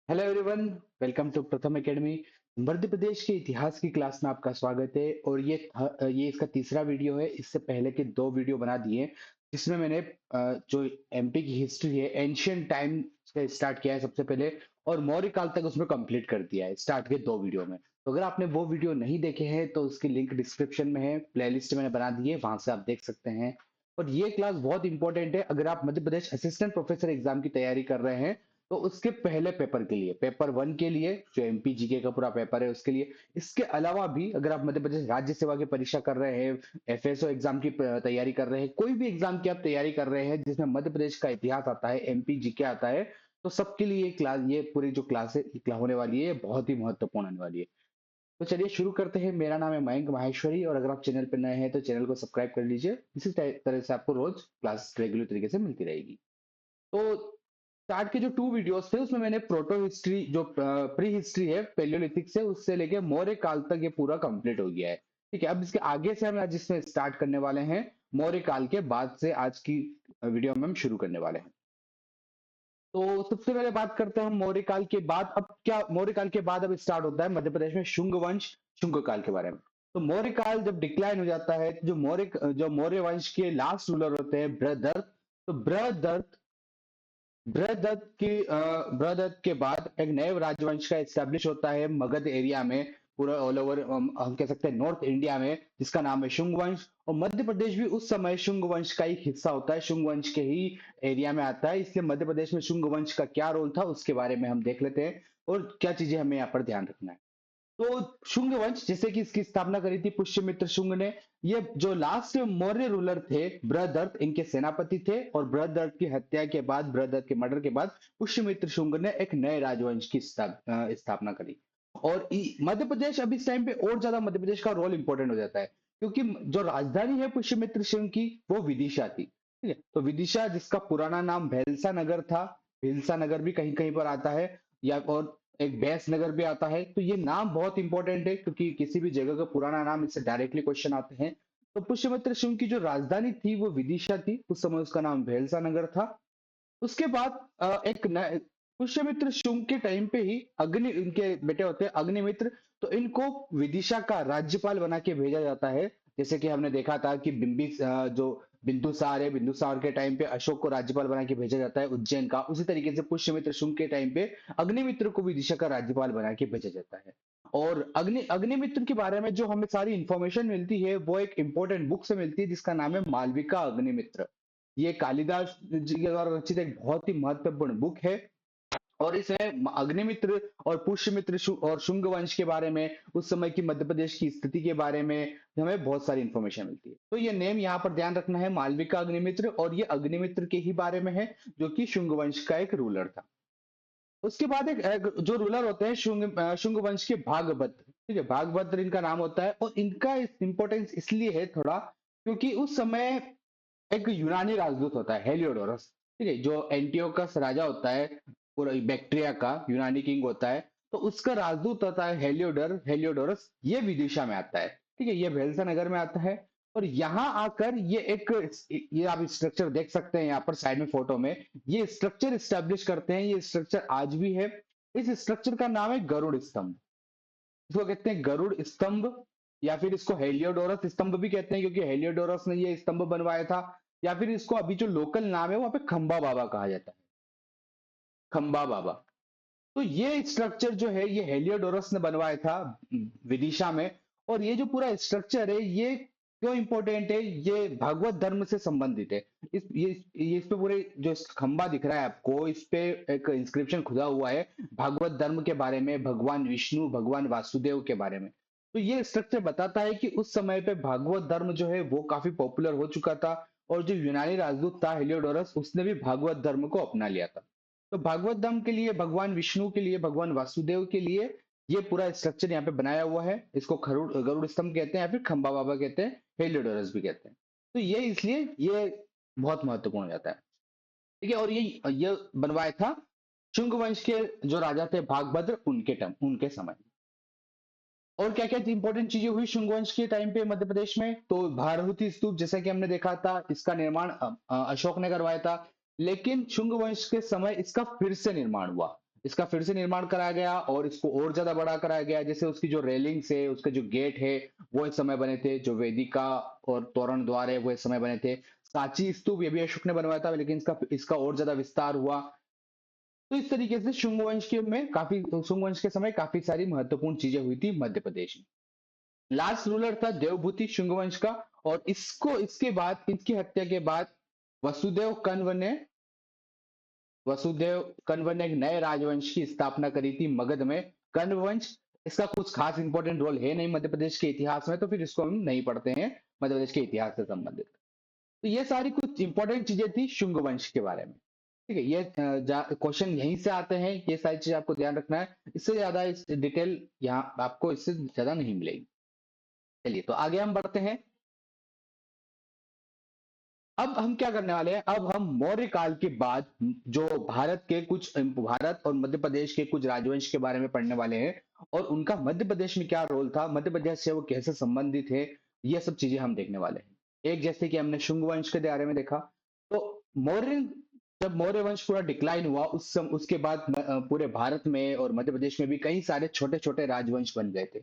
Hello everyone, welcome to प्रथम academy. Madhya Pradesh के इतिहास की क्लास में आपका स्वागत है। और ये इसका तीसरा वीडियो है। इससे पहले के दो वीडियो बना दिए जिसमें मैंने जो एमपी की हिस्ट्री है एंशियंट टाइम से स्टार्ट किया है सबसे पहले, और मौर्य काल तक उसमें कंप्लीट कर दिया है स्टार्ट के दो वीडियो में। तो अगर आपने वो वीडियो नहीं देखे हैं तो उसकी लिंक डिस्क्रिप्शन में है, प्लेलिस्ट मैंने बना दी है, वहां से आप देख सकते हैं। और ये क्लास बहुत इंपॉर्टेंट है अगर आप Madhya Pradesh assistant professor exam की तैयारी कर रहे हैं। तो उसके पहले पेपर के लिए, पेपर वन के लिए जो एमपी जीके का पूरा पेपर है उसके लिए। इसके अलावा भी अगर आप मध्य प्रदेश राज्य सेवा की परीक्षा कर रहे हैं, एफएसओ एग्जाम की तैयारी कर रहे हैं, कोई भी एग्जाम की आप तैयारी कर रहे हैं जिसमें मध्य प्रदेश का इतिहास आता है, एमपी जीके आता है, तो सबके लिए क्लास, ये पूरी जो क्लास है होने वाली है, ये बहुत ही महत्वपूर्ण होने वाली है। तो चलिए शुरू करते हैं। मेरा नाम है मयंक माहेश्वरी, और अगर आप चैनल पर नए हैं तो चैनल को सब्सक्राइब कर लीजिए। इसी तरह से आपको रोज क्लास रेगुलर तरीके से मिलती रहेगी। तो स्टार्ट के जो टू वीडियोस थे उसमें मैंने प्रोटो हिस्ट्री, जो प्री हिस्ट्री है पेलियोलिथिक से, उससे लेके मौर्य काल तक ये पूरा कंप्लीट हो गया है। ठीक है, अब इसके आगे से हम आज इसमें स्टार्ट करने वाले हैं। मौर्य काल के बाद से आज की वीडियो में हम शुरू करने वाले हैं। तो सबसे पहले बात करते हैं हम मौर्य काल के बाद। अब क्या मौर्य काल के बाद अब स्टार्ट होता है मध्य प्रदेश में शुंग वंश, शुंग काल के बारे में। तो मौर्य काल जब डिक्लाइन हो जाता है, जो मौर्य वंश के लास्ट रूलर होते हैं बृहदत्त। तो बृहदत्त के बाद एक नए राजवंश का एस्टेब्लिश होता है मगध एरिया में, पूरा ऑल ओवर हम कह सकते हैं नॉर्थ इंडिया में, जिसका नाम है शुंग वंश। और मध्य प्रदेश भी उस समय शुंग वंश का एक हिस्सा होता है, शुंग वंश के ही एरिया में आता है। इसलिए मध्य प्रदेश में शुंग वंश का क्या रोल था उसके बारे में हम देख लेते हैं, और क्या चीजें हमें यहाँ पर ध्यान रखना है। तो शुंग वंश, जैसे कि इसकी स्थापना करी थी पुष्यमित्र शुंग ने। ये जो लास्ट मौर्य रूलर थे बृहदत्त, इनके सेनापति थे। और बृहदत्त की हत्या के बाद, बृहदत्त के मर्डर के बाद, पुष्यमित्र शुंग ने एक नए राजवंश की स्थापना करी। और मध्य प्रदेश अब इस टाइम पे और ज्यादा मध्य प्रदेश का रोल इंपॉर्टेंट हो जाता है, क्योंकि जो राजधानी है पुष्यमित्र शुंग की वो विदिशा थी। ठीक है, तो विदिशा, जिसका पुराना नाम भैलसा नगर था, भीलसा नगर भी कहीं कहीं पर आता है, या और एक बैस नगर भी आता है। तो ये नाम बहुत इंपॉर्टेंट है, क्योंकि किसी भी जगह का पुराना नाम इससे डायरेक्टली क्वेश्चन आते हैं। तो पुष्यमित्र शुंग की जो राजधानी थी वो विदिशा थी, उस समय उसका नाम भैलसा नगर था। उसके बाद पुष्यमित्र शुंग के टाइम पे ही अग्नि, इनके बेटे होते हैं अग्निमित्र, तो इनको विदिशा का राज्यपाल बना के भेजा जाता है। जैसे कि हमने देखा था कि जो बिंदुसार है, बिंदुसार के टाइम पे अशोक को राज्यपाल बना के भेजा जाता है उज्जैन का, उसी तरीके से पुष्यमित्र शुंग के टाइम पे अग्निमित्र को विदिशा का राज्यपाल बना के भेजा जाता है। और अग्निमित्र के बारे में जो हमें सारी इंफॉर्मेशन मिलती है वो एक इंपॉर्टेंट बुक से मिलती है जिसका नाम है मालविका अग्निमित्र। ये कालिदास जी के द्वारा रचित एक बहुत ही महत्वपूर्ण बुक है। और इसमें अग्निमित्र और पुष्यमित्र और शुंग वंश के बारे में, उस समय की मध्य प्रदेश की स्थिति के बारे में हमें बहुत सारी इंफॉर्मेशन मिलती है। तो ये नेम यहाँ पर ध्यान रखना है, मालविका अग्निमित्र, और ये अग्निमित्र के ही बारे में है, जो कि शुंग वंश का एक रूलर था। उसके बाद एक जो रूलर होते हैं शुंग वंश के भागभद्र। ठीक है, भागभद्र इनका नाम होता है, और इनका इंपॉर्टेंस इसलिए है थोड़ा, क्योंकि उस समय एक यूनानी राजदूत होता है हेलियोडोरस। ठीक है, जो एंटियोकस राजा होता है पूरा बैक्ट्रिया का, यूनानी किंग होता है, तो उसका राजदूत होता है हेलियोडोरस। ये विदिशा में आता है। ठीक है, ये भेल्सा नगर में आता है। और यहाँ आकर ये आप स्ट्रक्चर देख सकते हैं यहाँ पर साइड में फोटो में, ये स्ट्रक्चर स्टैब्लिश करते हैं। ये स्ट्रक्चर आज भी है। इस स्ट्रक्चर का नाम है गरुड़ स्तंभ। इसको कहते हैं गरुड़ स्तंभ, या फिर इसको हेलियोडोरस स्तंभ भी कहते हैं, क्योंकि हेलियोडोरस ने ये स्तंभ बनवाया था। या फिर इसको अभी जो लोकल नाम है वहां पे खंबा बाबा कहा जाता है, खंबा बाबा। तो ये स्ट्रक्चर जो है ये हेलियोडोरस ने बनवाया था विदिशा में। और ये जो पूरा स्ट्रक्चर है ये क्यों इंपॉर्टेंट है, ये भागवत धर्म से संबंधित है। ये इस पे पूरे जो खंबा दिख रहा है आपको, इस पे एक इंस्क्रिप्शन खुदा हुआ है भागवत धर्म के बारे में, भगवान विष्णु, भगवान वासुदेव के बारे में। तो ये स्ट्रक्चर बताता है कि उस समय पे भागवत धर्म जो है वो काफी पॉपुलर हो चुका था। और जो यूनानी राजदूत था हेलियोडोरस, उसने भी भागवत धर्म को अपना लिया था। तो भागवत धाम के लिए, भगवान विष्णु के लिए, भगवान वासुदेव के लिए ये पूरा स्ट्रक्चर यहाँ पे बनाया हुआ है। इसको गरुड़ गरुड़ स्तंभ कहते हैं, या फिर खंबा बाबा कहते हैं, हेलियोडोरस भी कहते हैं। तो ये इसलिए ये बहुत महत्वपूर्ण हो जाता है। ठीक है, और ये बनवाया था शुंग वंश के जो राजा थे भागभद्र, उनके समय। और क्या क्या इंपॉर्टेंट चीजें हुई शुंग वंश के टाइम पे मध्य प्रदेश में, तो भारहूति स्तूप जैसा कि हमने देखा था, इसका निर्माण अशोक ने करवाया था। लेकिन शुंग वंश के समय इसका फिर से निर्माण हुआ। इसका फिर से निर्माण कराया गया और इसको और ज्यादा बड़ा कराया गया। जैसे उसकी जो रेलिंग्स है, उसके जो गेट है, वो इस समय बने थे। जो वेदिका और तोरण द्वार है, वो इस समय बने थे। सांची स्तूप ये भी अशोक ने बनवाया था, लेकिन इसका इसका और ज्यादा विस्तार हुआ। तो इस तरीके से शुंग वंश के समय काफी सारी महत्वपूर्ण चीजें हुई थी मध्य प्रदेश में। लास्ट रूलर था देवभूति शुंग वंश का। और इसको इसके बाद, इसकी हत्या के बाद वसुदेव कण्व ने वसुदेव कण्व ने एक नए राजवंश की स्थापना करी थी मगध में, कण्व वंश। इसका कुछ खास इंपॉर्टेंट रोल है नहीं मध्य प्रदेश के इतिहास में, तो फिर इसको हम नहीं पढ़ते हैं मध्य प्रदेश के इतिहास से संबंधित। तो ये सारी कुछ इंपॉर्टेंट चीजें थी शुंग वंश के बारे में। ठीक है, ये क्वेश्चन यहीं से आते हैं, ये सारी चीज आपको ध्यान रखना है। इससे ज्यादा इस डिटेल यहाँ आपको इससे ज्यादा नहीं मिलेगी। चलिए तो आगे हम बढ़ते हैं। अब हम क्या करने वाले हैं, अब हम मौर्य काल के बाद जो भारत और मध्य प्रदेश के कुछ राजवंश के बारे में पढ़ने वाले हैं। और उनका मध्य प्रदेश में क्या रोल था, मध्य प्रदेश से वो कैसे संबंधित है, ये सब चीजें हम देखने वाले हैं। एक जैसे कि हमने शुंग वंश के बारे में देखा। तो मौर्य जब मौर्य वंश पूरा डिक्लाइन हुआ, उसके बाद पूरे भारत में और मध्य प्रदेश में भी कई सारे छोटे छोटे राजवंश बन गए थे।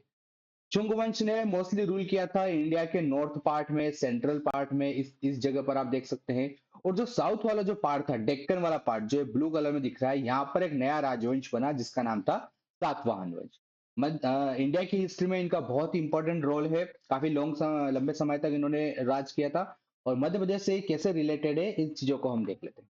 शुंग वंश ने मोस्टली रूल किया था इंडिया के नॉर्थ पार्ट में, सेंट्रल पार्ट में, इस जगह पर आप देख सकते हैं। और जो साउथ वाला जो पार्ट था, डेक्कन वाला पार्ट जो ब्लू कलर में दिख रहा है, यहाँ पर एक नया राजवंश बना जिसका नाम था सातवाहन वंश। इंडिया की हिस्ट्री में इनका बहुत ही इंपॉर्टेंट रोल है। काफी लंबे समय तक इन्होंने राज किया था। और मध्य प्रदेश से कैसे रिलेटेड है, इन चीजों को हम देख लेते हैं।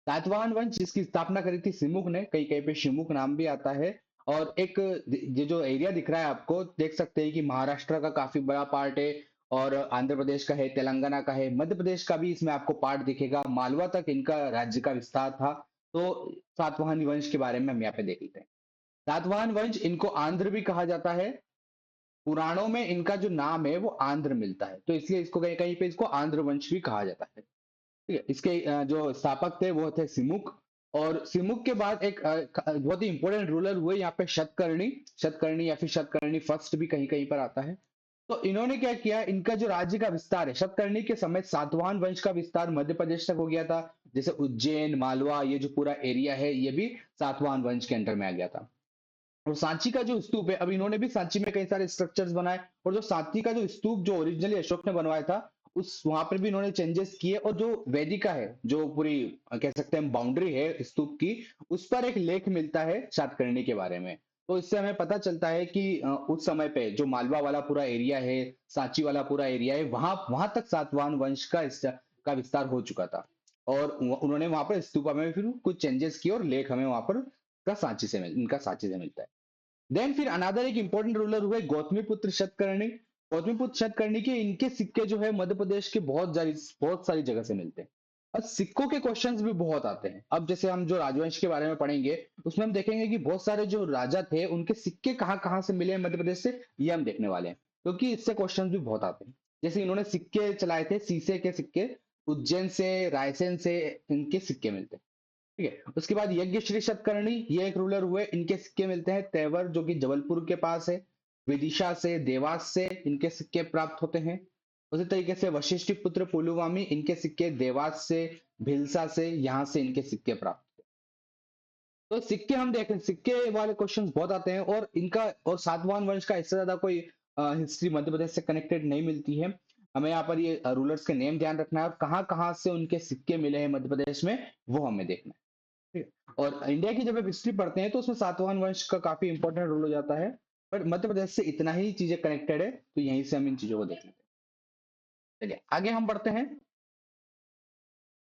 सातवाहन वंश जिसकी स्थापना करी थी सिमुक ने, कई कहीं पे शिमुक नाम भी आता है। और एक ये जो एरिया दिख रहा है आपको, देख सकते हैं कि महाराष्ट्र का काफी बड़ा पार्ट है। और आंध्र प्रदेश का है, तेलंगाना का है, मध्य प्रदेश का भी इसमें आपको पार्ट दिखेगा। मालवा तक इनका राज्य का विस्तार था। तो सातवाहन वंश के बारे में हम यहाँ पे देख लेते हैं। सातवाहन वंश, इनको आंध्र भी कहा जाता है। पुराणों में इनका जो नाम है वो आंध्र मिलता है, तो इसलिए इसको कहीं कहीं पे इसको आंध्र वंश भी कहा जाता है। ठीक है, इसके जो स्थापक थे वो थे सिमुक। और सिमुक के बाद एक बहुत ही इंपॉर्टेंट रूलर हुए यहाँ पे शतकर्णी। शतकर्णी या फिर शतकर्णी फर्स्ट भी कहीं कहीं पर आता है। तो इन्होंने क्या किया, इनका जो राज्य का विस्तार है, शतकर्णी के समय सातवाहन वंश का विस्तार मध्य प्रदेश तक हो गया था। जैसे उज्जैन, मालवा, ये जो पूरा एरिया है, ये भी सातवाहन वंश के अंडर में आ गया था। और सांची का जो स्तूप है, अब इन्होंने भी सांची में कई सारे स्ट्रक्चर्स बनाए। और जो सांची का जो स्तूप जो ओरिजिनली अशोक ने बनवाया था, उस वहां पर भी इन्होंने चेंजेस किए। और जो वेदिका है, जो पूरी कह सकते हैं बाउंड्री है स्तूप की, उस पर एक लेख मिलता है सातकर्णी के बारे में। तो इससे हमें पता चलता है कि उस समय पे जो मालवा वाला पूरा एरिया है, सांची वाला पूरा एरिया है, वहां वहां तक सातवाहन वंश का विस्तार हो चुका था। और उन्होंने वहां पर स्तूपा में फिर कुछ चेंजेस किए, और लेख हमें वहां पर इनका सांची से मिलता है। देन फिर अनादर एक इंपॉर्टेंट रूलर हुए गौतमीपुत्र शतकर्णी। गौतमीपुत्र शतकर्णी के इनके सिक्के जो है मध्य प्रदेश के बहुत सारी जगह से मिलते हैं। और सिक्कों के क्वेश्चंस भी बहुत आते हैं। अब जैसे हम जो राजवंश के बारे में पढ़ेंगे, उसमें हम देखेंगे कि बहुत सारे जो राजा थे उनके सिक्के कहाँ कहाँ से मिले हैं मध्य प्रदेश से, ये हम देखने वाले हैं। क्योंकि इससे क्वेश्चन भी बहुत आते हैं। जैसे इन्होंने सिक्के चलाए थे, सीसे के सिक्के, उज्जैन से, रायसेन से इनके सिक्के मिलते हैं। ठीक है, उसके बाद यज्ञ श्री शतकर्णी, ये एक रूलर हुए। इनके सिक्के मिलते हैं तेवर, जो कि जबलपुर के पास है। विदिशा से, देवास से इनके सिक्के प्राप्त होते हैं। उसी तरीके से वशिष्ठ पुत्र पुलुवामी, इनके सिक्के देवास से, भिलसा से, यहाँ से इनके सिक्के प्राप्त होते हैं। तो सिक्के हम देखें, सिक्के वाले क्वेश्चंस बहुत आते हैं। और इनका और सातवाहन वंश का इससे ज्यादा कोई हिस्ट्री मध्य प्रदेश से कनेक्टेड नहीं मिलती है। हमें यहाँ पर ये रूलर्स के नेम ध्यान रखना है, और कहाँ कहाँ से उनके सिक्के मिले हैं मध्य प्रदेश में, वो हमें देखना है। ठीक है? और इंडिया की जब आप हिस्ट्री पढ़ते हैं, तो उसमें सातवाहन वंश का काफी इंपॉर्टेंट रोल हो जाता है। पर मध्य प्रदेश से इतना ही चीजें कनेक्टेड है, तो यहीं से हम इन चीजों को देख लेते हैं। चलिए आगे हम बढ़ते हैं।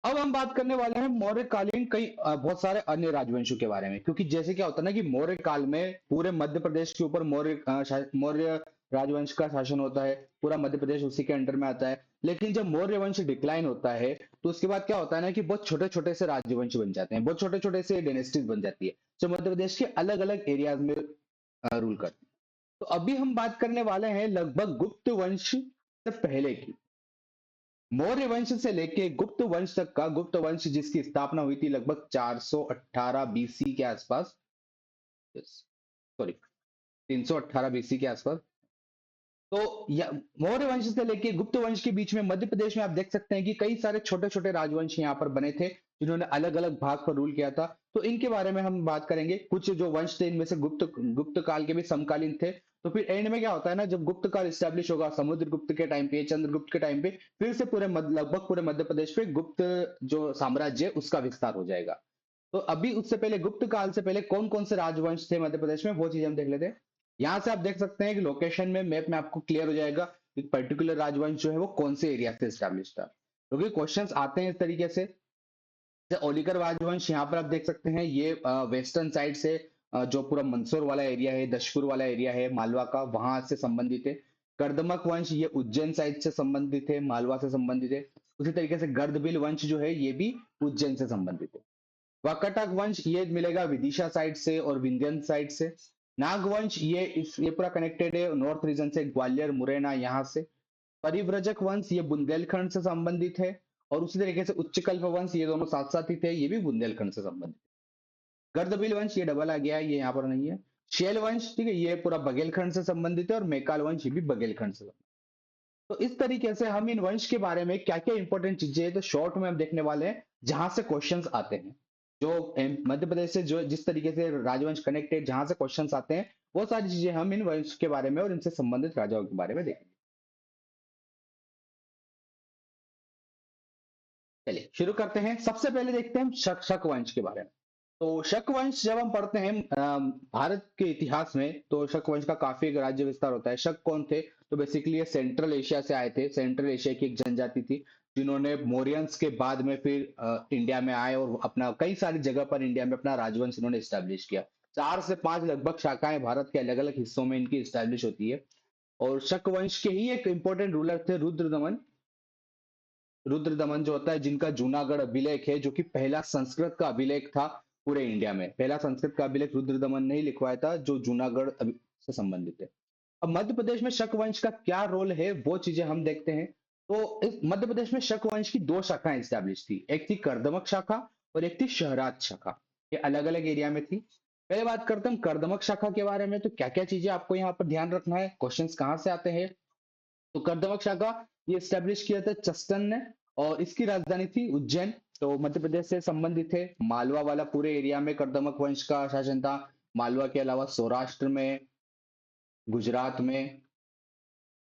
अब हम बात करने वाले हैं मौर्यकालीन बहुत सारे अन्य राजवंशों के बारे में। क्योंकि जैसे क्या होता है ना कि मौर्य काल में पूरे मध्य प्रदेश के ऊपर मौर्य राजवंश का शासन होता है। पूरा मध्य प्रदेश उसी के अंडर में आता है। लेकिन जब मौर्य वंश डिक्लाइन होता है, तो उसके बाद क्या होता है ना कि बहुत छोटे छोटे से राजवंश बन जाते हैं, बहुत छोटे छोटे से डेनेस्टीज बन जाती है, जो मध्य प्रदेश के अलग अलग एरियाज में रूल करते हैं। तो अभी हम बात करने वाले हैं लगभग गुप्त वंश से पहले की। मौर्य वंश से लेके गुप्त वंश तक का, गुप्त वंश जिसकी स्थापना हुई थी लगभग 418 बीसी के आसपास। सॉरी, 318 बीसी के आसपास। तो मौर्य वंश से लेके गुप्त वंश के बीच में मध्य प्रदेश में आप देख सकते हैं कि कई सारे छोटे छोटे राजवंश यहाँ पर बने थे। जिन्होंने अलग अलग भाग पर रूल किया था। तो इनके बारे में हम बात करेंगे। कुछ जो वंश थे इनमें से गुप्त गुप्त काल के भी समकालीन थे। तो फिर एंड में क्या होता है ना, जब गुप्त काल स्टैब्लिश होगा समुद्रगुप्त के टाइम पे, चंद्रगुप्त के टाइम पे, फिर से लगभग पूरे मध्य प्रदेश पे गुप्त जो साम्राज्य है, उसका विस्तार हो जाएगा। तो अभी उससे पहले गुप्त काल से पहले कौन कौन से राजवंश थे मध्य प्रदेश में, वो चीज हम देख लेते हैं। यहाँ से आप देख सकते हैं कि लोकेशन में, मैप में आपको क्लियर हो जाएगा कि पर्टिकुलर राजवंश जो है वो कौन से एरिया से स्टैब्लिश था। क्योंकि क्वेश्चंस आते हैं इस तरीके से। जैसे ओलिकर राजवंश यहाँ पर आप देख सकते हैं, ये वेस्टर्न साइड से जो पूरा मंदसौर वाला एरिया है, दशपुर वाला एरिया है मालवा का, वहां से संबंधित है। कर्दमक वंश ये उज्जैन साइड से संबंधित है, मालवा से संबंधित है। उसी तरीके से गर्दबिल वंश जो है ये भी उज्जैन से संबंधित है। वाकाटक वंश ये मिलेगा विदिशा साइड से और विंध्यन साइड से। नागवंश ये पूरा कनेक्टेड है नॉर्थ रीजन से, ग्वालियर मुरैना यहाँ से। परिव्रजक वंश ये बुंदेलखंड से संबंधित है। और उसी तरीके से उच्चकल्प वंश, ये दोनों साथ साथ ही थे, ये भी बुंदेलखंड से संबंधित। गर्दबिल वंश ये डबल आ गया है, ये यहाँ पर नहीं है। शैल वंश, ठीक है, ये पूरा बघेलखंड से संबंधित है। और मैकाल वंश ये भी बघेलखंड से संबंधित है। तो इस तरीके से हम इन वंश के बारे में क्या क्या इंपॉर्टेंट चीजें हैं तो शॉर्ट में हम देखने वाले हैं, जहां से क्वेश्चंस आते हैं। जो मध्य प्रदेश से जो जिस तरीके से राजवंश कनेक्टेड, जहां से क्वेश्चंस आते हैं, वो सारी चीजें हम इन वंश के बारे में और इनसे संबंधित राजाओं के बारे में देखेंगे। चलिए शुरू करते हैं। सबसे पहले देखते हैं शक वंश के बारे में। तो शक वंश जब हम पढ़ते हैं भारत के इतिहास में, तो शक वंश का काफी एक राज्य विस्तार होता है। शक कौन थे? तो बेसिकली ये सेंट्रल एशिया से आए थे। सेंट्रल एशिया की एक जनजाति थी, जिन्होंने मौर्यंस के बाद में फिर इंडिया में आए और अपना कई सारी जगह पर इंडिया में अपना राजवंश इन्होंने स्टैब्लिश किया। 4 से 5 लगभग शाखाएं भारत के अलग अलग हिस्सों में इनकी स्टैब्लिश होती है। और शक वंश के ही एक इंपॉर्टेंट रूलर थे रुद्रदमन। रुद्रदमन जो होता है, जिनका जूनागढ़ अभिलेख है, जो कि पहला संस्कृत का अभिलेख था पूरे इंडिया में। पहला संस्कृत का अभिलेख रुद्रदमन ने ही लिखवाया था, जो से संबंधित है। अब मध्य प्रदेश में शक वंश का क्या रोल है, वो चीजें हम देखते हैं। तो इस मध्य प्रदेश में शक वंश की 2 शाखाएं स्टैब्लिश थी। एक थी कर्दमक शाखा और एक थी शहरात शाखा। ये अलग अलग एरिया में थी। पहले बात करते हैं कर्दमक शाखा के बारे में। तो क्या क्या चीजें आपको यहाँ पर ध्यान रखना है, क्वेश्चंस कहाँ से आते हैं। तो कर्दमक शाखा ये स्टैब्लिश किया था चस्टन ने, और इसकी राजधानी थी उज्जैन। तो मध्य प्रदेश से संबंधित थे। मालवा वाला पूरे एरिया में कर्दमक वंश का शासन था। मालवा के अलावा सौराष्ट्र में, गुजरात में,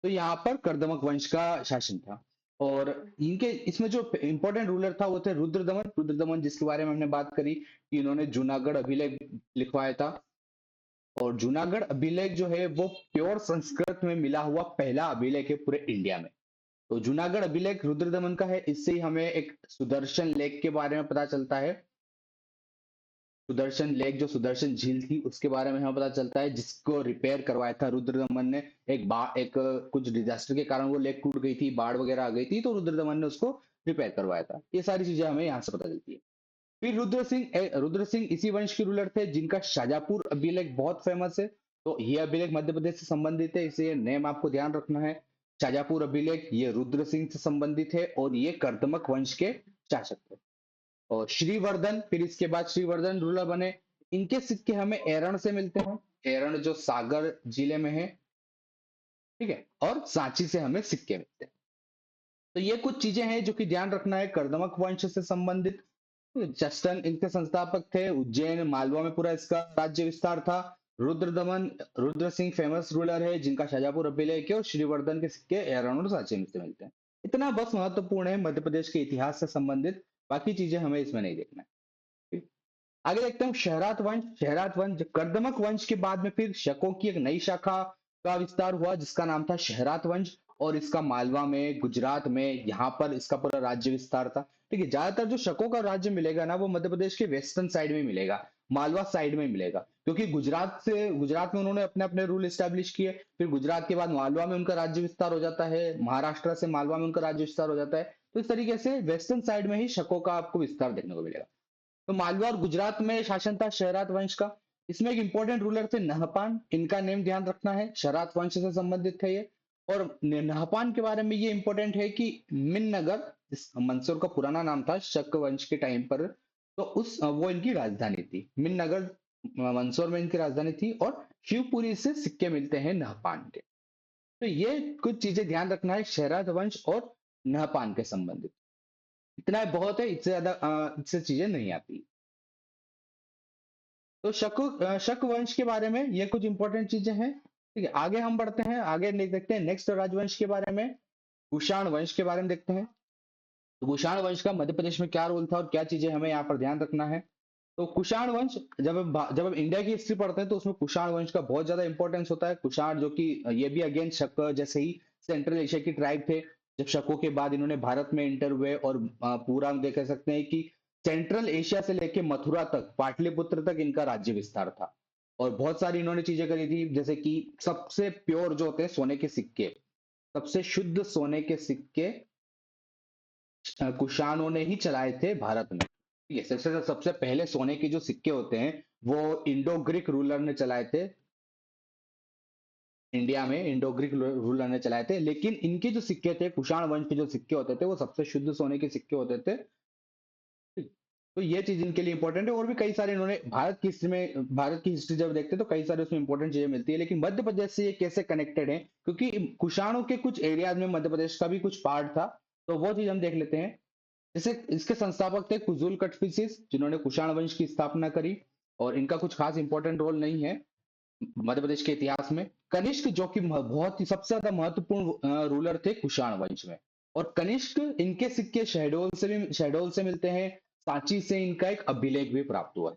तो यहाँ पर कर्दमक वंश का शासन था। और इनके इसमें जो इंपॉर्टेंट रूलर था वो थे रुद्रदमन। रुद्रदमन जिसके बारे में हमने बात करी कि इन्होंने जूनागढ़ अभिलेख लिखवाया था। और जूनागढ़ अभिलेख जो है वो प्योर संस्कृत में मिला हुआ पहला अभिलेख है पूरे इंडिया में। तो जूनागढ़ अभिलेख रुद्रदमन का है। इससे ही हमें एक सुदर्शन लेक के बारे में पता चलता है। सुदर्शन लेक, जो सुदर्शन झील थी, उसके बारे में हमें पता चलता है, जिसको रिपेयर करवाया था रुद्रदमन ने। कुछ डिजास्टर के कारण वो लेक टूट गई थी, बाढ़ वगैरह आ गई थी, तो रुद्रदमन ने उसको रिपेयर करवाया था। ये सारी चीजें हमें यहाँ से पता चलती है। फिर रुद्र सिंह इसी वंश के रूलर थे, जिनका शाजापुर अभिलेख बहुत फेमस है। तो ये अभिलेख मध्य प्रदेश से संबंधित है, इसे नेम आपको ध्यान रखना है। शाजापुर अभिलेख ये रुद्र सिंह से संबंधित है और ये कर्दमक वंश के शासक थे। और श्रीवर्धन, फिर इसके बाद श्रीवर्धन रूलर बने। इनके सिक्के हमें एरण से मिलते हैं। एरण जो सागर जिले में है, ठीक है। और सांची से हमें सिक्के मिलते हैं। तो ये कुछ चीजें हैं जो कि ध्यान रखना है कर्दमक वंश से संबंधित। जस्टन इनके संस्थापक थे। उज्जैन मालवा में पूरा इसका राज्य विस्तार था। रुद्रदमन, रुद्र सिंह फेमस रूलर है, जिनका शाजापुर अभिलेख है। और श्रीवर्धन के सिक्के एरण और सांची में से मिलते हैं। इतना बस महत्वपूर्ण है मध्य प्रदेश के इतिहास से संबंधित। बाकी चीजें हमें इसमें नहीं देखना है। आगे देखते हैं शहरात वंश। शहरात वंश कर्दमक वंश के बाद में फिर शकों की एक नई शाखा का विस्तार हुआ, जिसका नाम था शहरात वंश। और इसका मालवा में, गुजरात में, यहाँ पर इसका पूरा राज्य विस्तार था। ठीक है। ज्यादातर जो शकों का राज्य मिलेगा ना, वो मध्य प्रदेश के वेस्टर्न साइड में मिलेगा, मालवा साइड में मिलेगा। क्योंकि गुजरात में उन्होंने अपने अपने रूल एस्टेब्लिश किए। फिर गुजरात के बाद मालवा में उनका राज्य विस्तार हो जाता है। महाराष्ट्र से मालवा में उनका राज्य विस्तार हो जाता है। तो इस तरीके से वेस्टर्न साइड में ही शकों का आपको विस्तार देखने को मिलेगा। तो मालवा और गुजरात में शासन था शहरात वंश का। इसमें एक इंपॉर्टेंट रूलर थे नहपान। इनका नेम ध्यान रखना है, शहरात वंश से संबंधित थे ये। और नहपान के बारे में ये इंपॉर्टेंट है कि मिन नगर, इस मंसूर का पुराना नाम था शक वंश के टाइम पर, तो उस वो इनकी राजधानी थी। मिन नगर मंसूर में इनकी राजधानी थी। और शिवपुरी से सिक्के मिलते हैं नहपान के। तो ये कुछ चीजें ध्यान रखना है शहरात वंश और नहपान के संबंधित। इतना बहुत है, इससे ज्यादा इससे चीजें नहीं आती। तो शक वंश के बारे में ये कुछ इंपॉर्टेंट चीजें हैं। ठीक है, आगे हम बढ़ते हैं, आगे नहीं देखते हैं नेक्स्ट राजवंश के बारे में। कुषाण वंश के बारे में देखते हैं। तो कुषाण वंश का मध्य प्रदेश में क्या रोल था और क्या चीजें हमें यहाँ पर ध्यान रखना है। तो कुषाण वंश, जब हम इंडिया की हिस्ट्री पढ़ते हैं तो उसमें कुषाण वंश का बहुत ज्यादा इंपॉर्टेंस होता है। कुषाण जो कि ये भी अगेन शक जैसे ही सेंट्रल एशिया की ट्राइब थे। जब शकों के बाद इन्होंने भारत में इंटर हुए और पूरा हम देख सकते हैं कि सेंट्रल एशिया से लेके मथुरा तक, पाटलिपुत्र तक इनका राज्य विस्तार था। और बहुत सारी इन्होंने चीजें करी थी, जैसे कि सबसे प्योर जो होते हैं सोने के सिक्के, सबसे शुद्ध सोने के सिक्के कुषाणों ने ही चलाए थे भारत में। ठीक है, सबसे सबसे पहले सोने के जो सिक्के होते हैं वो इंडो ग्रीक रूलर ने चलाए थे। इंडिया में इंडो ग्रीक रूलर ने चलाए थे, लेकिन इनके जो सिक्के थे, कुषाण वंश के जो सिक्के होते थे, वो सबसे शुद्ध सोने के सिक्के होते थे। तो ये चीज इनके लिए इंपॉर्टेंट है। और भी कई सारे इन्होंने भारत की हिस्ट्री जब देखते हैं तो कई सारे उसमें इंपॉर्टेंट चीजें मिलती है। लेकिन मध्य प्रदेश से ये कैसे कनेक्टेड है, क्योंकि कुषाणों के कुछ एरियाज में मध्य प्रदेश का भी कुछ पार्ट था। तो वो चीज हम देख लेते हैं। जैसे इसके संस्थापक थे कुजुल कटफिसिस, जिन्होंने कुषाण वंश की स्थापना करी। और इनका कुछ खास इंपॉर्टेंट रोल नहीं है मध्य प्रदेश के इतिहास में। कनिष्क जो कि बहुत ही सबसे ज्यादा महत्वपूर्ण रूलर थे कुषाण वंश में। और कनिष्क, इनके सिक्के शहडोल से मिलते हैं। सांची से इनका एक अभिलेख भी प्राप्त हुआ है।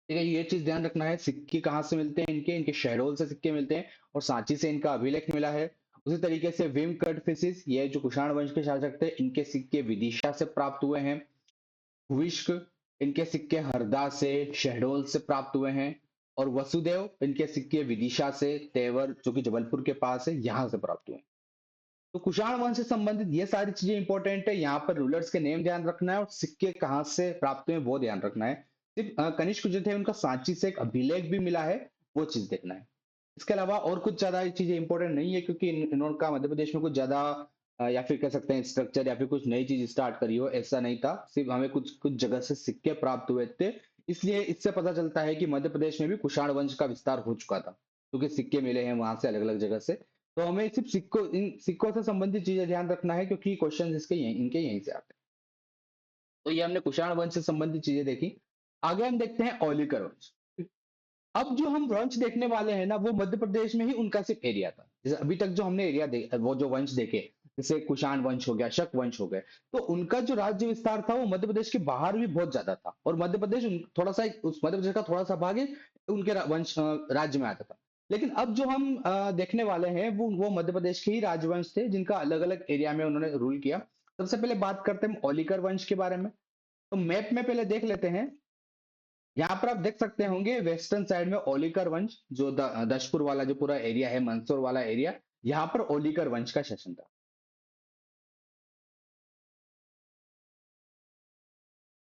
ठीक है, ये चीज ध्यान रखना है, सिक्के कहाँ से मिलते हैं इनके, शहडोल से सिक्के मिलते हैं और सांची से इनका अभिलेख मिला है। उसी तरीके से विम कटफिसिस, ये जो कुषाण वंश के शासक थे, इनके सिक्के विदिशा से प्राप्त हुए हैं। हुइश्क, इनके सिक्के हरदा से, शहडोल से प्राप्त हुए हैं। और वसुदेव, इनके सिक्के विदिशा से, तेवर जो कि जबलपुर के पास है, यहाँ से प्राप्त हुए हैं। तो कुषाण वंश से संबंधित ये सारी चीजें इंपॉर्टेंट है। यहाँ पर रूलर्स के नेम ध्यान रखना है और सिक्के कहाँ से प्राप्त हुए वो ध्यान रखना है। सिर्फ कनिष्क जो थे उनका सांची से एक अभिलेख भी मिला है, वो चीज देखना है। इसके अलावा और कुछ ज्यादा चीजें इंपॉर्टेंट नहीं है, क्योंकि इन्होंने मध्य प्रदेश में कुछ ज्यादा या फिर कह सकते हैं स्ट्रक्चर या फिर कुछ नई चीज स्टार्ट करी हो, ऐसा नहीं था। सिर्फ हमें कुछ कुछ जगह से सिक्के प्राप्त हुए थे। इसलिए इससे पता चलता है कि मध्य प्रदेश में भी कुषाण वंश का विस्तार हो चुका था, क्योंकि सिक्के मिले हैं वहां से अलग अलग जगह से। तो हमें सिर्फ इन सिक्कों से संबंधित चीजें ध्यान रखना है, क्योंकि क्वेश्चन इनके यहीं से आते हैं। तो ये हमने कुषाण वंश से संबंधित चीजें देखी। आगे हम देखते हैं औलिकर वंश। अब जो हम वंश देखने वाले हैं ना, वो मध्य प्रदेश में ही उनका सिर्फ एरिया था। जैसे अभी तक जो हमने वो जो वंश देखे, जैसे कुषाण वंश हो गया, शक वंश हो गए, तो उनका जो राज्य विस्तार था वो मध्य प्रदेश के बाहर भी बहुत ज्यादा था। और मध्य प्रदेश थोड़ा सा उस मध्य प्रदेश का थोड़ा सा भाग उनके वंश राज्य में आता था। लेकिन अब जो हम देखने वाले हैं वो मध्य प्रदेश के ही राजवंश थे, जिनका अलग अलग एरिया में उन्होंने रूल किया। सबसे पहले बात करते हैं औलिकर वंश के बारे में। तो मैप में पहले देख लेते हैं। यहाँ पर आप देख सकते होंगे वेस्टर्न साइड में ओलिकर वंश, जो दशपुर वाला जो पूरा एरिया है, मंदसौर वाला एरिया, यहाँ पर ओलिकर वंश का शासन था।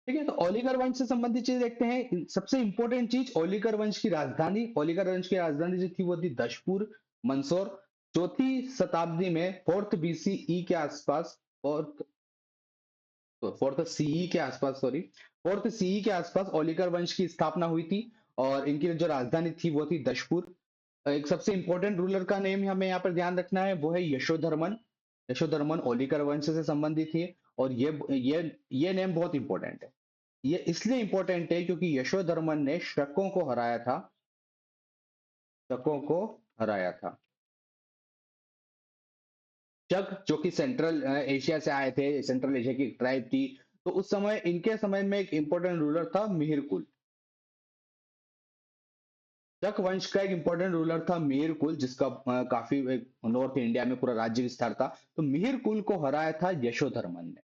ठीक है, तो ओलिकर वंश से संबंधित चीज देखते हैं। सबसे इंपॉर्टेंट चीज, ओलिकर वंश की राजधानी जो थी वो थी दशपुर, मंदसौर। चौथी शताब्दी में, फोर्थ बीसीई के आसपास, फोर्थ फोर्थ सीई के आसपास सॉरी फोर्थ सीई के आसपास ओलिकर वंश की स्थापना हुई थी। और इनकी जो राजधानी थी वो थी दशपुर। एक सबसे इंपॉर्टेंट रूलर का नेम हमें यहाँ पर ध्यान रखना है, वो है यशोधर्मन। यशोधर्मन ओलिकर वंश से संबंधित है। और ये नेम बहुत इंपॉर्टेंट है। ये इसलिए इंपॉर्टेंट है क्योंकि यशोधर्मन ने शकों को हराया था। शकों को हराया था। शक जो कि सेंट्रल एशिया से आए थे, सेंट्रल एशिया की ट्राइब थी। तो उस समय, इनके समय में एक इंपॉर्टेंट रूलर था मिहिरकुल। शक वंश का एक इंपॉर्टेंट रूलर था मिहिर कुल, जिसका काफी नॉर्थ इंडिया में पूरा राज्य विस्तार था। तो मिहिर कुल को हराया था यशोधर्मन ने।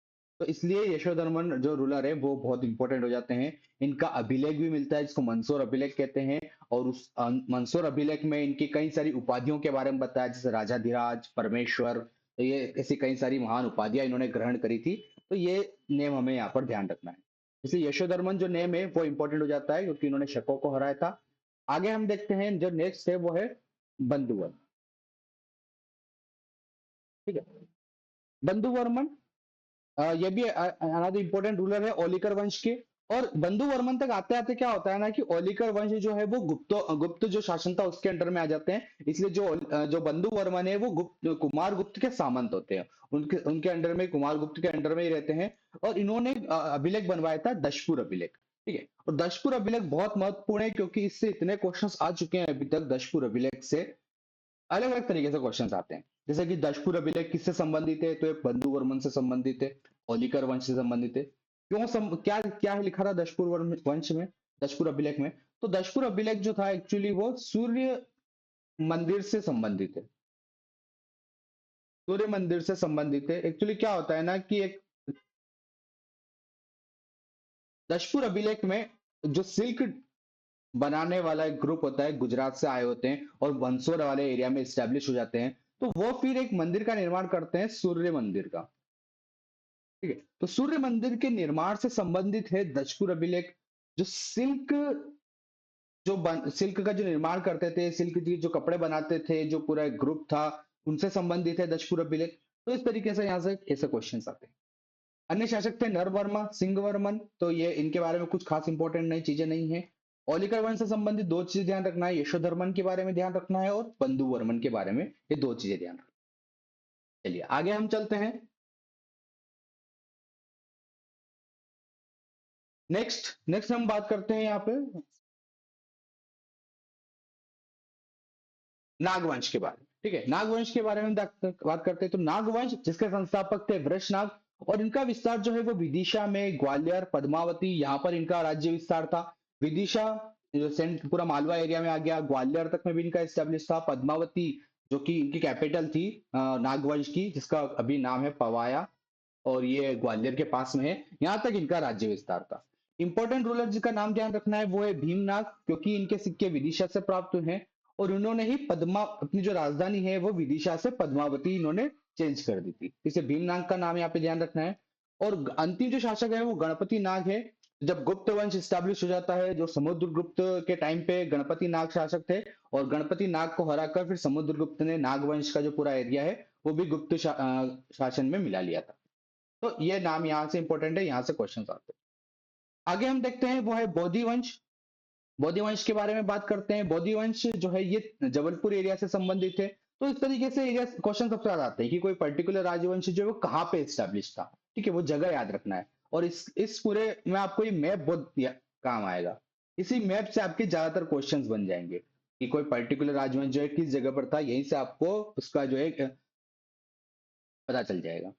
तो इसलिए यशोधर्मन जो रूलर है वो बहुत इंपॉर्टेंट हो जाते हैं। इनका अभिलेख भी मिलता है, जिसको मंसूर अभिलेख कहते हैं। और उस मंसूर अभिलेख में इनकी कई सारी उपाधियों के बारे में बताया, जैसे राजाधिराज, परमेश्वर। तो ये ऐसी कई सारी महान उपाधियां इन्होंने ग्रहण करी थी। तो ये नेम हमें यहाँ पर ध्यान रखना है। इसलिए यशोधर्मन जो नेम है वो इंपॉर्टेंट हो जाता है, क्योंकि इन्होंने शकों को हराया था। आगे हम देखते हैं, जो नेक्स्ट है वो है बंधुवर्मन। ठीक है, बंधुवर्मन ये भी अनदर इंपॉर्टेंट रूलर है ओलिकर वंश के। और बंधु वर्मन तक आते आते क्या होता है ना कि ओलिकर वंश जो है वो गुप्त जो शासन था उसके अंडर में आ जाते हैं, इसलिए जो बंधु वर्मन है वो कुमार गुप्त के सामंत होते हैं, उनके उनके अंडर में, कुमार गुप्त के अंडर में ही रहते हैं। और इन्होंने अभिलेख बनवाया था दशपुर अभिलेख। ठीक है, और दशपुर अभिलेख बहुत महत्वपूर्ण है क्योंकि इससे इतने क्वेश्चंस आ चुके हैं अभी तक, दशपुर अभिलेख से अलग अलग तरीके से क्वेश्चंस आते हैं। जैसे कि दशपुर अभिलेख किससे संबंधित है, तो ये बंधु वर्मन से संबंधित है, होलिकर वंश से संबंधित है। क्या क्या है लिखा था दशपुर वंश में, दशपुर अभिलेख में? तो दशपुर अभिलेख जो था एक्चुअली वो सूर्य मंदिर से संबंधित है, सूर्य मंदिर से संबंधित है। एक्चुअली क्या होता है ना कि एक दशपुर अभिलेख में जो सिल्क बनाने वाला एक ग्रुप होता है, गुजरात से आए होते हैं और बंसोर वाले एरिया में स्टैब्लिश हो जाते हैं, तो वो फिर एक मंदिर का निर्माण करते हैं, सूर्य मंदिर का। ठीक है, तो सूर्य मंदिर के निर्माण से संबंधित है दशपुर अभिलेख। जो सिल्क का जो निर्माण करते थे, सिल्क की जो कपड़े बनाते थे, जो पूरा एक ग्रुप था, उनसे संबंधित है दशपुर अभिलेख। तो इस तरीके से यहाँ से ऐसे क्वेश्चन आते हैं। अन्य शासक थे नरवर्मा, सिंहवर्मन, तो ये इनके बारे में कुछ खास इंपॉर्टेंट नई चीजें नहीं है। ओलिकर वंश से संबंधित दो चीजें ध्यान रखना है, यशोधर्मन के बारे में ध्यान रखना है और बंधु वर्मन के बारे में, ये दो चीजें ध्यान रखना। चलिए आगे हम चलते हैं। नेक्स्ट नेक्स्ट हम बात करते हैं यहाँ पे नागवंश के बारे में। ठीक है, नागवंश के बारे में बात करते हैं। तो नागवंश जिसके संस्थापक थे वृषनाग, और इनका विस्तार जो है वो विदिशा में, ग्वालियर, पद्मावती, यहाँ पर इनका राज्य विस्तार था। विदिशा जो पूरा मालवा एरिया में आ गया, ग्वालियर तक में भी इनका स्टेब्लिश था। पद्मावती जो कि इनकी कैपिटल थी नागवंश की, जिसका अभी नाम है पवाया, और ये ग्वालियर के पास में है, यहाँ तक इनका राज्य विस्तार था। इंपॉर्टेंट रूलर जिसका नाम ध्यान रखना है वो है भीमनाग, क्योंकि इनके सिक्के विदिशा से प्राप्त हुए हैं, और उन्होंने ही पद्मा अपनी जो राजधानी है वो विदिशा से पद्मावती इन्होंने चेंज कर दी थी, इसे भीमनाग का नाम यहाँ पे ध्यान रखना है। और अंतिम जो शासक है वो गणपति नाग है। जब गुप्त वंश स्टैब्लिश हो जाता है, जो समुद्रगुप्त के टाइम पे गणपति नाग शासक थे, और गणपति नाग को हराकर फिर समुद्रगुप्त ने नागवंश का जो पूरा एरिया है वो भी गुप्त शासन में मिला लिया था। तो ये नाम यहाँ से इंपॉर्टेंट है, यहाँ से क्वेश्चन आते हैं। आगे हम देखते हैं वो है बोधि वंश। बोधि वंश के बारे में बात करते हैं। बोधि वंश जो है ये जबलपुर एरिया से संबंधित है। तो इस तरीके से एरिया क्वेश्चन सबसे ज्यादा आते हैं कि कोई पर्टिकुलर राजवंश जो है वो कहाँ पे स्टैब्लिश था। ठीक है, वो जगह याद रखना है। और इस पूरे में आपको ये मैप बहुत काम आएगा। इसी मैप से आपके ज्यादातर क्वेश्चंस बन जाएंगे कि कोई पर्टिकुलर राजवंश जो है किस जगह पर था, यहीं से आपको उसका जो है पता चल जाएगा।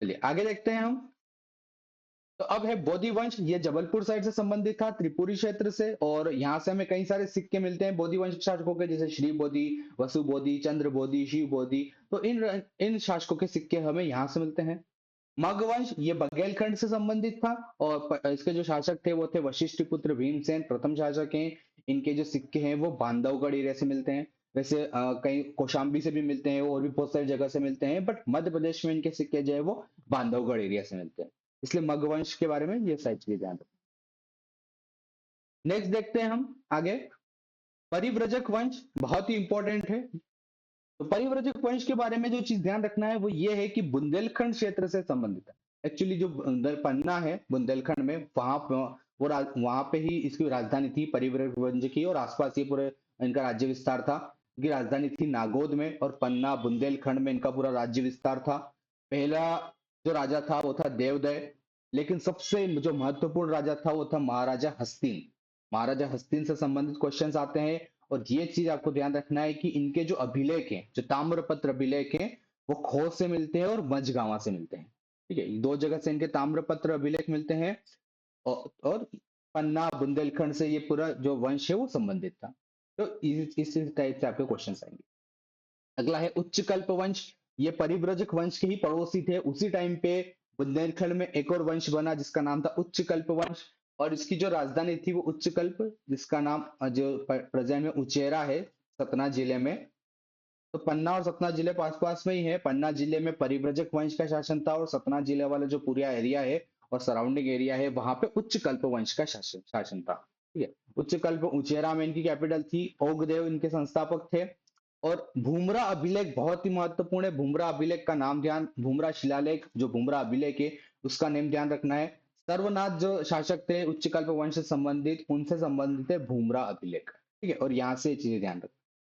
चलिए आगे देखते हैं हम। तो अब है बोधि वंश, ये जबलपुर साइड से संबंधित था, त्रिपुरी क्षेत्र से, और यहाँ से हमें कई सारे सिक्के मिलते हैं बोधि वंश शासकों के, जैसे श्री बोधि, वसु बोधि, चंद्र बोधि, शिव बोधि। तो इन शासकों के सिक्के हमें यहाँ से मिलते हैं। मगवंश ये बघेलखंड से संबंधित था, और इसके जो शासक थे वो थे वशिष्ठ पुत्र भीमसेन, प्रथम शासक हैं। इनके जो सिक्के हैं वो बांधवगढ़ एरिया से मिलते हैं। वैसे कई कौशाम्बी से भी मिलते हैं और भी बहुत सारी जगह से मिलते हैं, बट मध्य प्रदेश में इनके सिक्के जो है वो बांधवगढ़ एरिया से मिलते हैं। इसलिए मगवंश के बारे में ये सारी चीजें ध्यान रखें। नेक्स्ट देखते हैं हम आगे। परिव्रजक वंश बहुत ही इंपॉर्टेंट है। तो परिव्रजक वंश के बारे में जो चीज ध्यान रखना है वो ये है कि बुंदेलखंड क्षेत्र से संबंधित है। एक्चुअली जो पन्ना है बुंदेलखंड में, वहां पे ही इसकी राजधानी थी परिव्रजक वंश की, और आसपास ये पूरे इनका राज्य विस्तार था। इनकी राजधानी थी नागौद में, और पन्ना बुंदेलखंड में इनका पूरा राज्य विस्तार था। पहला जो राजा था वो था देवदय, लेकिन सबसे जो महत्वपूर्ण राजा था वो था महाराजा हस्तिन। महाराजा हस्तिन से संबंधित क्वेश्चंस आते हैं। और ये चीज आपको ध्यान रखना है कि इनके जो अभिलेख हैं, जो ताम्रपत्र अभिलेख हैं, वो खो से मिलते हैं और मझगांवा से मिलते हैं। ठीक है, दो जगह से इनके ताम्रपत्र अभिलेख मिलते हैं। और पन्ना बुंदेलखंड से ये पूरा जो वंश है वो संबंधित था। तो इस टाइप से आपके क्वेश्चन आएंगे। अगला है उच्चकल्प वंश। ये परिव्रजक वंश के ही पड़ोसी थे। उसी टाइम पे बुंदेलखंड में एक और वंश बना जिसका नाम था उच्चकल्प वंश, और इसकी जो राजधानी थी वो उच्चकल्प, जिसका नाम जो प्रेजेंट में उचेरा है, सतना जिले में। तो पन्ना और सतना जिले पास पास में ही है। पन्ना जिले में परिव्रजक वंश का शासन था, और सतना जिले वाला जो पूरा एरिया है और सराउंडिंग एरिया है वहां पे उच्चकल्प वंश का शासन था। ठीक है, उच्चकल्प उचेरा में इनकी कैपिटल थी। ओगदेव इनके संस्थापक थे। और भूमरा अभिलेख बहुत ही महत्वपूर्ण है। भूमरा अभिलेख का नाम ध्यान, भूमरा शिलालेख जो भूमरा अभिलेख है उसका नेम ध्यान रखना है। सर्वनाथ जो शासक थे उच्च कल्प वंश से संबंधित, उनसे संबंधित है भूमरा अभिलेख। ठीक है, और यहाँ से ये चीजें ध्यान रखो।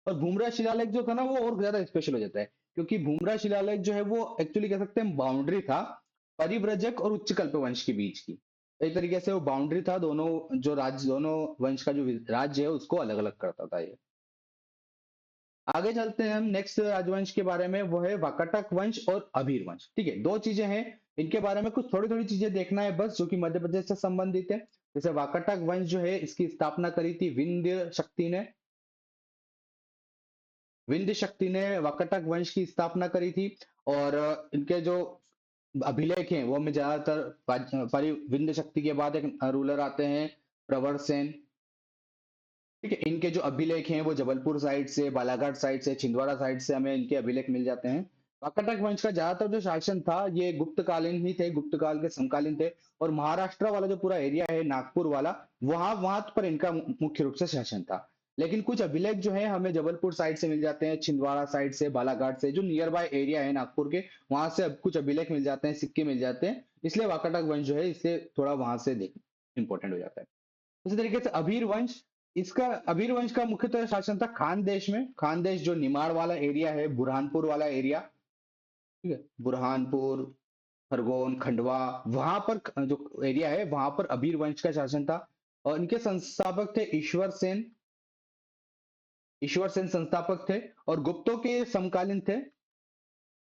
और भूमरा शिलालेख जो था ना वो और ज्यादा स्पेशल हो जाता है, क्योंकि भूमरा शिलालेख जो है वो एक्चुअली कह सकते हैं बाउंड्री था परिव्रजक और उच्च कल्प वंश के बीच की। एक तरीके से वो बाउंड्री था, दोनों जो राज्य, दोनों वंश का जो राज्य है उसको अलग अलग करता था ये। आगे चलते हैं हम नेक्स्ट राजवंश के बारे में, वो है वाकाटक वंश और अभीर वंश। ठीक है, दो चीजें हैं इनके बारे में, कुछ थोड़ी थोड़ी चीजें देखना है बस, जो कि मध्य प्रदेश से संबंधित है। जैसे वाकाटक वंश जो है इसकी स्थापना करी थी विंध्य शक्ति ने। विंध्य शक्ति ने वाकाटक वंश की स्थापना करी थी। और इनके जो अभिलेख हैं वो में ज्यादातर विंध्य शक्ति के बाद एक रूलर आते हैं, प्रवर सेन। ठीक है, इनके जो अभिलेख हैं वो जबलपुर साइड से, बालाघाट साइड से, छिंदवाड़ा साइड से हमें इनके अभिलेख मिल जाते हैं। वाकाटक वंश का ज्यादातर जो शासन था ये गुप्त कालीन ही थे, गुप्त काल के समकालीन थे। और महाराष्ट्र वाला जो पूरा एरिया है नागपुर वाला, वहां वहां पर इनका मुख्य रूप से शासन था। लेकिन कुछ अभिलेख जो है हमें जबलपुर साइड से मिल जाते हैं, छिंदवाड़ा साइड से, बालाघाट से, जो नियर बाय एरिया है नागपुर के, वहां से अब कुछ अभिलेख मिल जाते हैं, सिक्के मिल जाते हैं। इसलिए वाकाटक वंश जो है इससे थोड़ा वहां से देख इंपॉर्टेंट हो जाता है। उसी तरीके से अभीर वंश, इसका अभीर वंश का मुख्यतः शासन था खानदेश में। खानदेश जो निमाड़ वाला एरिया है, बुरहानपुर वाला एरिया। ठीक है, बुरहानपुर, खरगोन, खंडवा, वहां पर जो एरिया है वहां पर अभीर वंश का शासन था। और इनके संस्थापक थे ईश्वर सेन। ईश्वर सेन संस्थापक थे। और गुप्तों के समकालीन थे,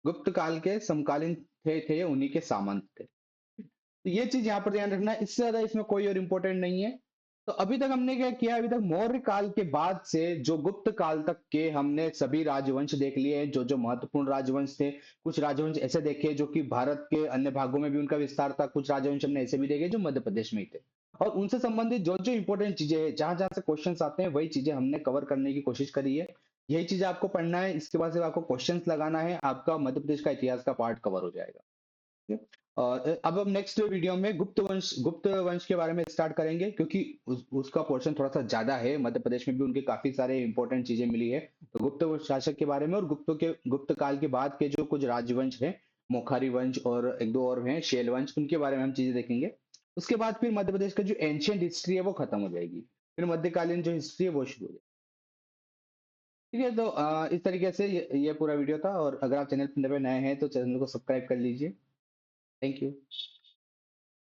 गुप्त काल के समकालीन थे उन्हीं के सामंत थे। तो ये चीज यहाँ पर ध्यान रखना है, इससे ज्यादा इसमें कोई और इंपॉर्टेंट नहीं है। तो अभी तक हमने क्या किया, अभी तक मौर्य काल के बाद से जो गुप्त काल तक के हमने सभी राजवंश देख लिए हैं, जो जो महत्वपूर्ण राजवंश थे। कुछ राजवंश ऐसे देखे जो कि भारत के अन्य भागों में भी उनका विस्तार था, कुछ राजवंश हमने ऐसे भी देखे जो मध्य प्रदेश में ही थे। और उनसे संबंधित जो जो इंपॉर्टेंट चीजें हैं, जहां जहां से क्वेश्चंस आते हैं, वही चीजें हमने कवर करने की कोशिश करी है। यही चीजें आपको पढ़ना है, इसके बाद सिर्फ आपको क्वेश्चंस लगाना है, आपका मध्य प्रदेश का इतिहास का पार्ट कवर हो जाएगा। ठीक है? और अब हम नेक्स्ट वीडियो में गुप्त वंश के बारे में स्टार्ट करेंगे, क्योंकि उसका पोर्शन थोड़ा सा ज्यादा है। मध्य प्रदेश में भी उनके काफी सारे इंपॉर्टेंट चीजें मिली है। तो गुप्त शासक के बारे में और गुप्त काल के बाद के जो कुछ राजवंश हैं, मोखारी वंश और एक दो और हैं शैल वंश, उनके बारे में हम चीजें देखेंगे। उसके बाद फिर मध्य प्रदेश का जो एंशियंट हिस्ट्री है वो खत्म हो जाएगी, फिर मध्यकालीन जो हिस्ट्री है वो शुरू हो जाएगी। ठीक है, तो इस तरीके से ये पूरा वीडियो था। और अगर आप चैनल पर नए हैं तो चैनल को सब्सक्राइब कर लीजिए। Thank you.